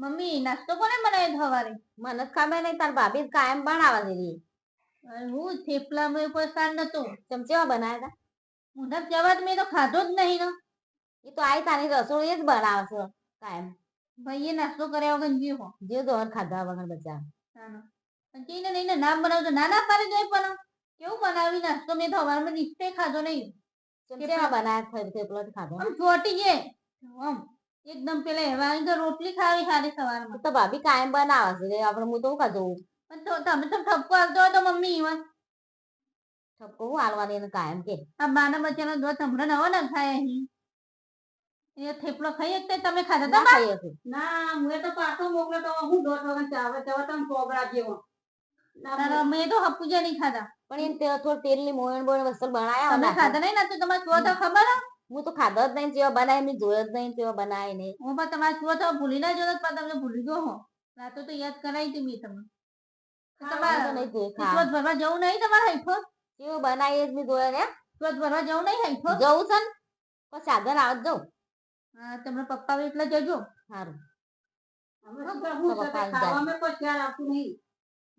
Mummy નાસ્તો કોને બનાવ્યો સવારે? મને ખબર નહીં, તાર ભાભી કાયમ બનાવે છે ઈ. હું થેપલા મેં કોઈ સાર નતો ચમચેવા બનાવ્યા ઉધર જવા મેં તો ખાધો જ નહીં ને. હતા એ તો આઈ તારી રસોઈ જ બનાવે છે કાયમ. ભાઈએ નાસ્તો કર્યા વગર જીવ હો જે દોહર ખાધા વગર બચા. પણ તેને નહીં નામ બનાવજો નાના પાડી દે પણ કેવું બનાવી નાસ્તો મેં તો સવારમાં નિશ્ચય ખાધો નહીં. ચમચેવા બનાવ્યા થેપલો ખાધો. આમ ચોટી જાય આમ એકદમ પેલા એવા તો રોટલી ખાવી સારી સવારમાં. તો ભાભી કાયમ બનાવે છે આપણે હું તો ખાધું. પણ તો તમે તો ઠપકો આવતો હોય તો મમ્મી ઈવન ઠપકો હું હાલવાની એને કાયમ કે. આ બાના બચ્ચાનો દોત હમણાં નવો ના ખાય અહીં એ થેપલો ખાઈ એકતે તમે ખાધા ના હતા ખાઈ હતી. ના હું તો પાછો મોકલો તો હું દોત વગર ચાવે ચાવે તમે કોબરા જેવો ના મેં તો હપુજા નહીં ખાધા. પણ એને થોડું તેલની મોયણ બોયણ વસ્તુ બનાયા તમે ખાધા નહીં ના તો તમારે જો તો ખબર હે હું તો ખાધો જ નહીં જેવા બનાય મેં જોયો જ નહીં તેવા બનાય નહીં. હું પણ તમારે જો તો ભૂલી ના જો પણ તમે ભૂલી ગયો હો રાતો તો યાદ કરાવી હતી મેં તમને. તમારે નહીં જોયું સુરત ભરવા જવું નહીં તમારે હૈફો કેવું બનાય એ જ મેં જોયો ને. સુરત ભરવા જવું નહીં હૈફો જવું છે ને પછી સાધન આવે જવું. હા તમને પપ્પા એટલે જજો સારું.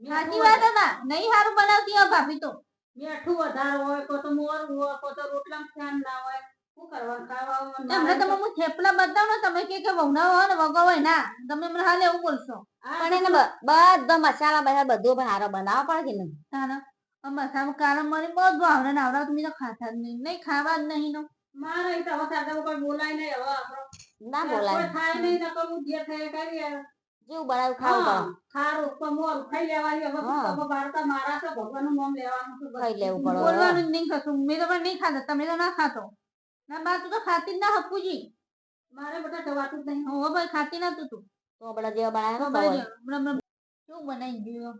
સાચી વાત હતા નહીં સારું બનાવતી હોય ભાભી તો. મીઠું વધારે હોય કો તો મોરું હોય કો તો રોટલા ખ્યાલ ના હોય શું કરવાનું ખાવા હમણાં તમે હું થેપલા બતાવ ને તમે કે વગના હોય ને વગો હોય ના તમે મને હાલ એવું બોલશો. પણ એને બધા મસાલા બધા બધું પણ હારો બનાવવા પડે કે નહીં. તારા મસાલા કારમ મારી બહુ ભાવને નાવડા તમે તો ખાતા જ નહીં નહીં ખાવા જ નહીં નો મારે તો હવે સાદા કોઈ બોલાય નહીં હવે આપણો ના બોલાય થાય નહીં ને કરું જે થાય કરીએ જેવું બનાવ્યું ખાવું પડે. ખારું કમોર ખાઈ લેવાની હવે તો બારતા મારા તો ભગવાનનું નામ લેવાનું છે ખાઈ લેવું પડે. બોલવાનું જ નહીં કશું મેં તો પણ નહીં ખાતા તમે તો ના ખાતો ના બા તું તો ખાતી જ ના હપુજી મારે બધા જવાતું જ નહીં હો ભાઈ ખાતી ના તું તો બધા જેવા બનાવ્યા શું બનાવી ગયો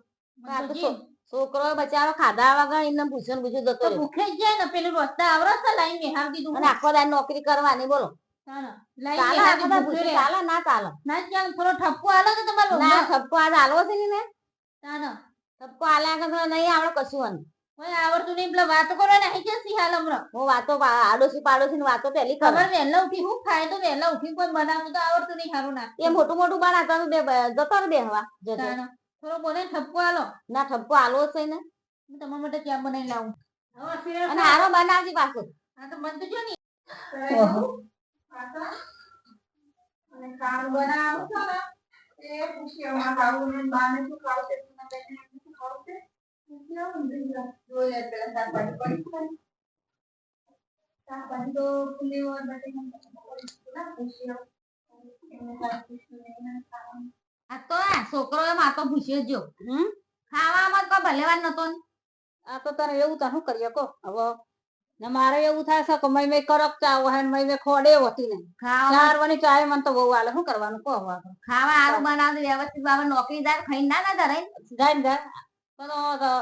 છોકરો બચારો ખાધા વગર એમને પૂછ્યું પૂછ્યું જતો રહ્યો. ભૂખે જ જાય ને પેલું રસ્તા આવડે છે લાઈન બેહાર દીધું અને આખો દાડ નોકરી કરવાની બોલો. ચાલે આખો દાડ ભૂખ્યું ચાલે ના ચાલે. ના ચાલ થોડો ઠપકો આલો કે તમારો ના ઠપકો આજ હાલવો છે ને તાના ઠપકો આલ્યા કે નહીં આવડે કશું અને કોઈ આવડતું નહીં પેલા વાતો કરો ને અહીં જશે હાલ હમણાં હું વાતો આડોશી પાડોશી ની વાતો પહેલી ખબર ખબર. વહેલા ઉઠી હું ખાય તો વહેલા ઉઠી કોઈ બનાવતું તો આવડતું નહીં સારું ના એ મોટું મોટું બનાવતા જતો રે બેહવા જતો. થોડો બોલે ઠપકો આલો ના ઠપકો આલવો છે ને હું તમારા માટે ચા બનાવી લાવું અને હારો બનાવજી પાછું. હા તો બનતું જો ને અને ખાવાનું બનાવવાનું છે ને એ પૂછ્યું ખાવું ને બાને શું ખાવું છે શું ખાવું છે જોઈએ પેલા શાકભાજી પડી શાકભાજી તો ખુલ્લી હોય ના પૂછ્યું આ તો છોકરો એમ આ તો પૂછ્યો જો ખાવામાં કોઈ ભલેવાન નતો ને. આ તો તને એવું તો શું કરીએ કો હવે ને મારે એવું થાય છે કે મય મેં કરક ચા હોય ને મય મેં ખોડે હોતી નહીં ચારવાની ચાય મને તો બહુ હાલે શું કરવાનું કહો હવે ખાવા સારું બનાવે વ્યવસ્થિત બાબા નોકરી જાય ખાઈ ના ધરાય જાય ને તો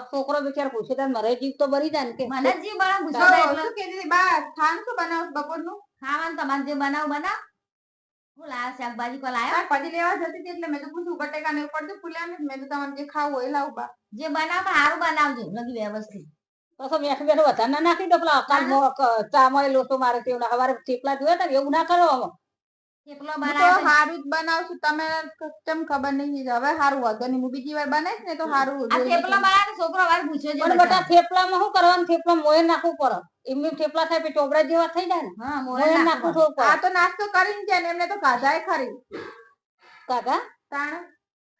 છોકરો બિચાર પૂછે તો મારે જીવ તો બરી જાય ને કે મને જે બળા પૂછો શું કીધી બા ખાવાનું શું બનાવ બપોરનું ખાવાનું તમારે જે બનાવ હું લાયા શાકભાજી કો લાયા શાકભાજી લેવા જતી હતી એટલે મેં તો પૂછ્યું બટેકા ને ઉપર તો ફૂલ્યા ને મેં તો તમારે જે ખાવું હોય લાવું બા જે બનાવ પણ સારું બનાવજો લગી વ્યવસ્થિત. તો મેઠું બેઠું વધારે ના નાખી દો પેલા કાલ ચા મળે લોટો મારે તેવું હવારે થેપલા જોયા ને એવું ના કરો થેપલો બનાવ સારું જ બનાવશું તમે કેમ ખબર નહીં હવે સારું હતો ને હું બીજી વાર બનાવીશ ને તો સારું થેપલો બનાવે છોકરો વાર પૂછ્યો છે પણ બેટા થેપલામાં શું કરવાનું થેપલા મોય નાખવું પડે એમની થેપલા થાય પછી ટોબરા જેવા થઈ જાય ને હા મોય નાખવું થોડું પડે. આ તો નાસ્તો કરીને છે ને એમને તો ખાધાય ખરી કાકા તાણ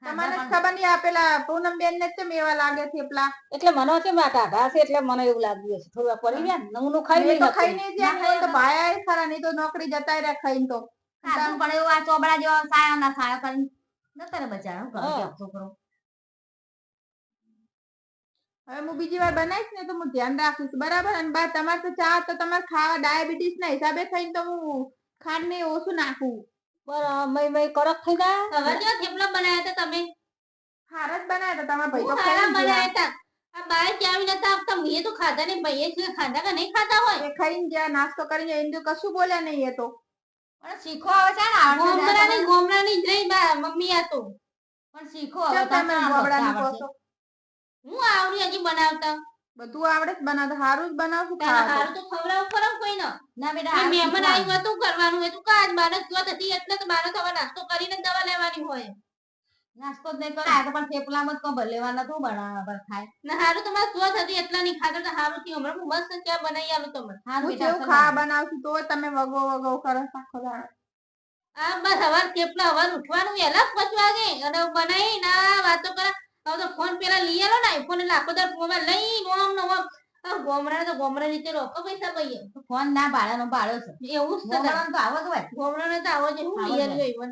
તમને ખબર નહીં આપેલા પૂનમ બેન ને કેમ એવા લાગે થેપલા એટલે મને છે કાકા છે એટલે મને એવું લાગ્યું છે થોડું પડી ગયા ને હું ખાઈ નહીં જ્યાં તો ભાયા ખરા નહીં તો નોકરી જતા રહ્યા ખાઈને તો ખાધું પણ એવું આ ચોબડા જેવા સાયા ના સાયા કરીને નતો રે બચારો છોકરો. હવે હું બીજી વાર બનાવીશ ને તો હું ધ્યાન રાખીશ બરાબર અને બા તમારે તો ચા તો તમારે ખાવા ડાયાબિટીસ ના હિસાબે થઈને તો હું ખાંડ ને ઓછું નાખું મય કડક થઈ જાય હવે જો થેપલા બનાવ્યા હતા તમે હારા જ બનાવ્યા હતા તમારા ભાઈ તો સારા બનાવ્યા હતા. આ બાય ચાવી નતા આપતા મેં તો ખાધા નહીં ભાઈએ છે ખાધા કે નહીં ખાધા હોય એ ખાઈને જ્યાં નાસ્તો કરીને એને તો કશું બોલ્યા નહીં એ તો પણ શીખો આવે છે ને ગોમડાની જ રહી બા મમ્મી આ તો પણ શીખો હવે તમે ગોબડાની કહો છો હું આવડી હજી બનાવતા બધું આવડે જ બનાવતા સારું જ બનાવશું સારું તો ખવડાવ ખરાબ કોઈ ના બેટા મહેમાન આવી હતું કરવાનું હતું કાજ બારસ જોત હતી એટલે તો બારસ હવે નાસ્તો કરીને દવા લેવાની હોય નાસ્તો જ નહીં કરે આ તો પણ થેપલામાં જ ભલે લેવાના તો બનાવવા ખાય ને હારું તમારે જો થતી એટલા નહીં ખાતા તો હારું થયું હમણાં હું મસ્ત ચા બનાવી આલું તમને હા હું બેટા કેવું ખાવા બનાવશું તો તમે વગો વગો કરો આખો દાડો. આ બસ હવાર થેપલા હવાર ઉઠવાનું વહેલા 5 વાગે અને બનાવી ના વાતો કરે હવે તો ફોન પેલા લઈ આલો ને આઈફોન એટલે આખો દર મોબાઈલ લઈ ઓમ નો ઓમ ગોમરા તો ગોમરા રીતે રોકો પૈસા ભાઈએ ફોન ના ભાડ્યાનો ભાડ્યો છે એવું જ તો ગોમડામાં તો આવો જ હોય ગોમરા તો આવો છે હું આવો લઈ જ આવ્યો ઈવન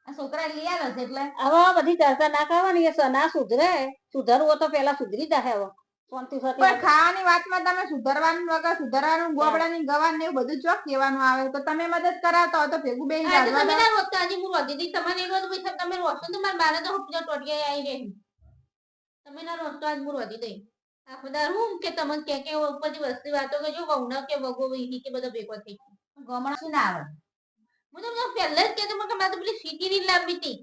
આ છોકરા લઈ આવ્યો છે એટલે હવે બધી ચર્ચા ના કરવાની એ ના સુધરે સુધરવું તો પેલા સુધરી જાય હવે શાંતિ સાથે પણ ખાવાની વાતમાં તમે સુધારવાનું વગર સુધારવાનું ગોબડાની ગવાન ને એવું બધું ચોક કહેવાનું આવે તો તમે મદદ કરાવતા હોય તો ભેગું બેસી આજે તમે જાવ. ના રોકતા આજે હું રોતી હતી તમારે એ રોજ પૈસા તમે રોકશો તો મારા બાને તો હપ્તો ટોટિયા આવી રહી તમે ના રોકતો આજ હું રોતી હતી આખો દાર હું કે તમને કે ઉપરથી વસ્તી વાતો કે જો વહુના કે વગો વહીની કે બધો ભેગો થઈ ગયો ગમણા શું ના આવે હું તો પહેલા જ કહેતો કે મારે તો પેલી સીટી ની લાવવી હતી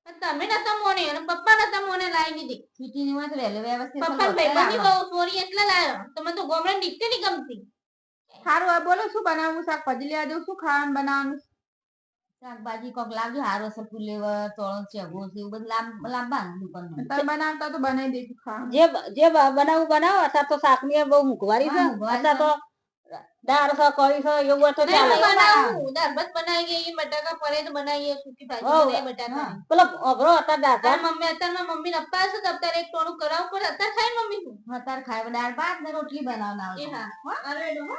પણ તમે નતા મોને અને પપ્પા નતા મોને લાવી દીધી સીટીની હોય તો વહેલું વ્યવસ્થિત પપ્પા બધે ભાઈ આવે. બહુ ચોરી એટલે લાવ્યો તમે તો ગોમડા નીકળે નહીં ગમતી સારું હવે બોલો શું બનાવવું શાકભાજી લેવા દઉં શું ખાવાનું બનાવવાનું શાકભાજી કોક લાવજો હારો છે ફુલેવર તળો ચેગો છે એવું બધું લાવવાનું દુકાનમાં તમે બનાવતા તો બનાવી દઈશું ખાવાનું. જે બનાવું બનાવો અત્યારે તો શાકની બહુ મોંઘવારી છે હા, મોંઘવારી અત્યારે તો દાળ છે કઢી છે એવું હોય તો નહીં, ચાલે હું બનાવું દાળ ભાત બનાવીએ એ બટાકા પડે તો બનાવીએ સૂકી ભાજી હોવ. બનાવીએ બટાકા પેલો અઘરો અત્યારે દાળ ભાત મમ્મી અત્યારે મમ્મી ને અપ્પા છે તો અત્યારે એક ટોણું કરાવવું પડે અત્યારે થાય ને મમ્મી તું અત્યારે ખાય દાળ ભાત ને રોટલી બનાવવાના એ આવે હા અરે હો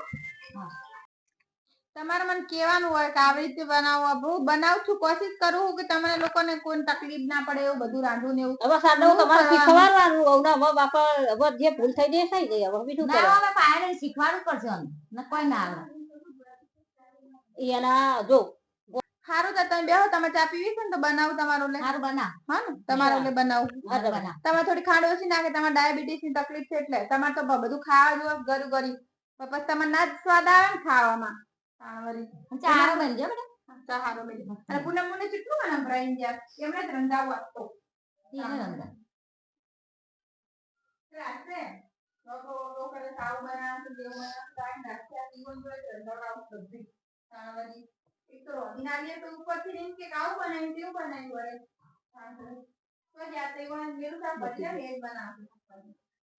તમારે મને કહેવાનું હોય કે આવી રીતે બનાવો હું બનાવું છું કોશિશ કરું છું કે તમને લોકોને કોઈ તકલીફ ના પડે એવું બધું રાંધું ને એવું હવે સાંજે તમારે કરવાનું. શીખવાડવાનું હવે હવે બાપા હવે જે ભૂલ થઈ જાય થઈ જાય હવે બીજું ના કરે આવે પાયણે શીખવાડવું પડશે આને. ને કોઈ ના આવે એના જો સારું તો તમે બેહો તમે ચા પીવી છે ને તો બનાવું તમારું લે સારું બનાવ હા ને તમારું લે બનાવું સારું બનાવ તમારે થોડી ખાંડ ઓછી નાખે તમારે ડાયાબિટીસ ની તકલીફ છે એટલે તમારે તો બધું ખાવા જો ગરું ગરી પછી તમારે ના જ સ્વાદ આવે ને ખાવામાં હા, વળી. ચા હારો બનજો બેટા ચા હારો બની. અને પૂનમ મને કેટલું મને ભરાઈ ગયા એમણે જ રંધાવું આપતો એને રંધા રાખશે લોકો કરે સાવ બનાવે તો દેવ બનાવે કાંઈ નાખશે આ જીવન જોડે રંધાવડાવું બધી હા, વળી. એક તો રોધી નાખીએ તો ઉપરથી એમ કે આવું બનાવ્યું તેવું બનાવ્યું વળે હા, વળી. તો જાતે એવું મેરું શાક બધી ને એ જ બનાવશું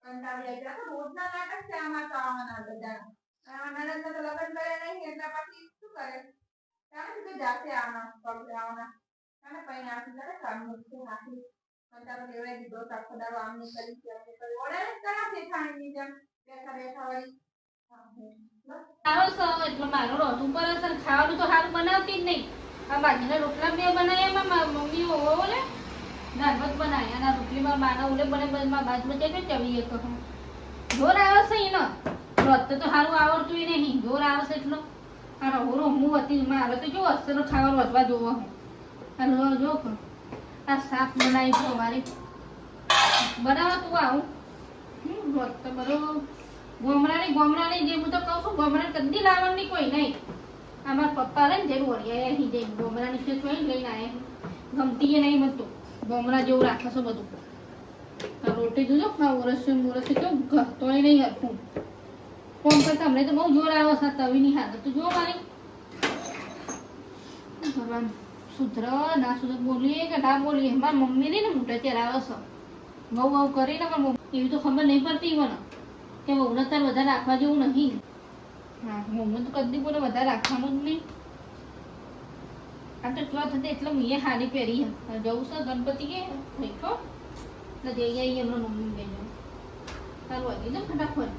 કંટાળી જાય તો રોજના નાટક છે આમાં તો આવવાના બધા નણંદ તો લગ્ન કરે નહીં એટલે પછી શું કરે ત્યારે તો જાતે આવવાના પગ આવવાના અને પૈ નાખી કરે કામનું છે નાખી કંટાળો લેવડાવી દીધો તો આખો દાડો આમ નહીં કરી તેમ નહીં કરી ઓર્ડર જ કરા શેઠાણીની જેમ બેઠા બેઠા વળી આવો સો એટલે મારો રોજ ઉપર હશે ને ખાવાનું તો સારું બનાવતી જ નહીં આ બાજરીના રોટલા મેં બનાવ્યા એમાં મમ્મી ઓલે દાળ ભાત બનાવ્યા અને આ રોટલીમાં માના ઉલે બને માં બાજુ છે ચવી એક જોર આવે છે એનો રોજ તો સારું આવડતું નહીં જોર આવે છે એટલો આ રહો હું હતી મારે તો જો અસર ખાવા રોજવા જોવો અને જો આ શાક બનાવી છે અમારી બનાવો તું આવું રોજ તો બધું ગોમરાની જે હું તો કહું છું ગોમરાની કદી લાવવાની કોઈ નહીં અમારા પપ્પા રે ને જે વળિયા અહીં જે ગોમરાની છે જોઈ લઈને આવ્યા ગમતી એ નહીં મતું ગોમરા જેવું રાખે છે બધું આ રોટી જોજો મોરસ કેવું ઘરતોય નહીં હરખું કોમ કરતા હમણાં તો બહુ જોર આવે છે તવીની હાલત તો જો મારી ભગવાન સુધર ના સુધર બોલીએ કે ના બોલીએ મારી મમ્મી ને મોટા ત્યારે આવે છે બહુ કરીને પણ એવી તો ખબર નહીં પડતી મને કે બહુને તાર વધારે રાખવા જેવું નહીં હા હું તો કદી બોલે વધારે રાખવાનું જ નહીં આ તો એટલા થતા એટલે મેં હારી પહેરી જવું છે ગણપતિ કે દેખો એટલે જઈ આવીએ એમનો મમ્મી બેન સારું વાગી જાવ ફટાફટ